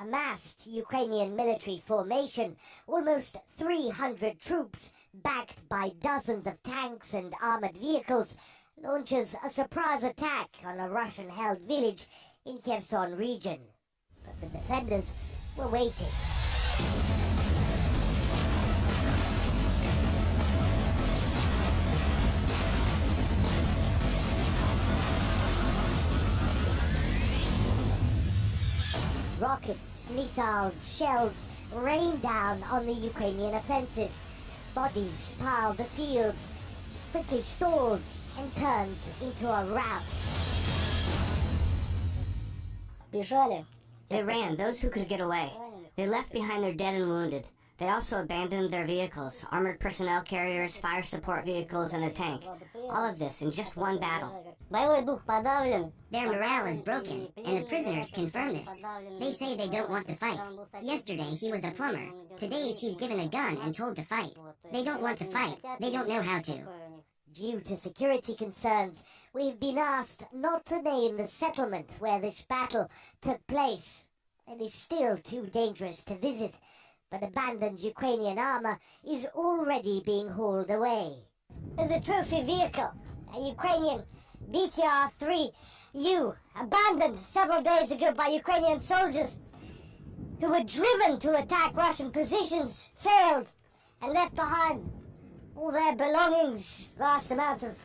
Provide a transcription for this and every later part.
A massed Ukrainian military formation, almost 300 troops, backed by dozens of tanks and armored vehicles, launches a surprise attack on a Russian-held village in Kherson region. But the defenders were waiting. Rockets, missiles, shells rain down on the Ukrainian offensive. Bodies pile the fields, quickly stalls and turns into a rout. They ran, those who could get away. They left behind their dead and wounded. They also abandoned their vehicles, armored personnel carriers, fire support vehicles, and a tank. All of this in just one battle. Their morale is broken, and the prisoners confirm this. They say they don't want to fight. Yesterday he was a plumber. Today he's given a gun and told to fight. They don't want to fight. They don't know how to. Due to security concerns, we've been asked not to name the settlement where this battle took place. It is still too dangerous to visit, but abandoned Ukrainian armor is already being hauled away. There's a trophy vehicle, a Ukrainian BTR-3U, abandoned several days ago by Ukrainian soldiers who were driven to attack Russian positions, failed, and left behind all their belongings, vast amounts of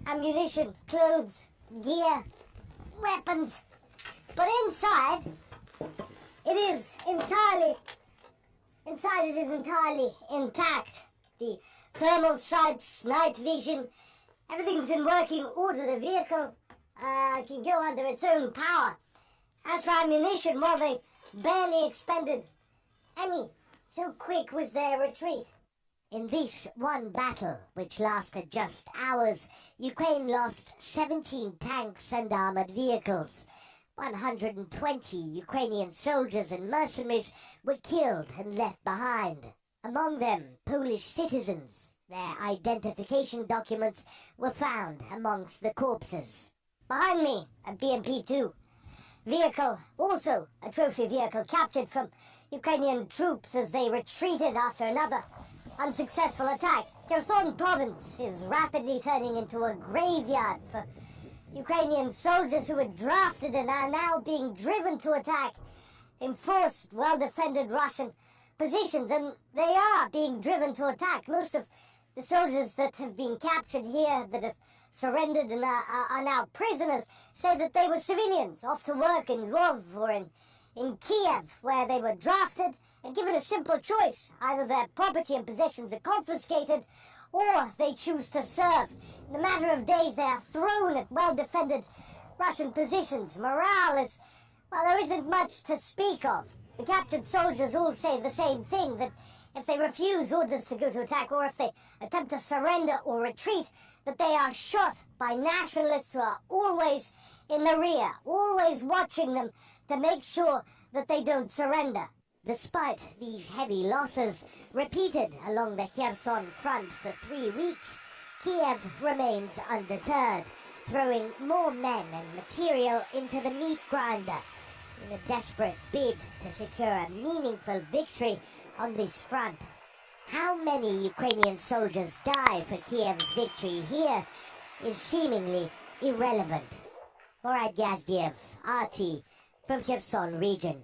ammunition, clothes, gear, weapons. But inside it is entirely intact. The thermal sights, night vision, everything's in working order. The vehicle can go under its own power. As for ammunition, well, they barely expended any. So quick was their retreat. In this one battle, which lasted just hours, Ukraine lost 17 tanks and armored vehicles. 120 Ukrainian soldiers and mercenaries were killed and left behind. Among them, Polish citizens. Their identification documents were found amongst the corpses. Behind me, a BMP-2 vehicle, also a trophy vehicle captured from Ukrainian troops as they retreated after another unsuccessful attack. Kherson province is rapidly turning into a graveyard for Ukrainian soldiers who were drafted and are now being driven to attack enforced, well-defended Russian positions, and they are being driven to attack. Most of the soldiers that have been captured here, that have surrendered and are now prisoners, say that they were civilians off to work in Lvov or in Kiev, where they were drafted and given a simple choice. Either their property and possessions are confiscated, or they choose to serve. In a matter of days, they are thrown at well-defended Russian positions. Morale is, well, there isn't much to speak of. The captured soldiers all say the same thing, that if they refuse orders to go to attack, or if they attempt to surrender or retreat, that they are shot by nationalists who are always in the rear, always watching them to make sure that they don't surrender. Despite these heavy losses, repeated along the Kherson front for 3 weeks, Kiev remains undeterred, throwing more men and material into the meat grinder in a desperate bid to secure a meaningful victory on this front. How many Ukrainian soldiers die for Kiev's victory here is seemingly irrelevant. Murat Gazdiev, RT, from Kherson region.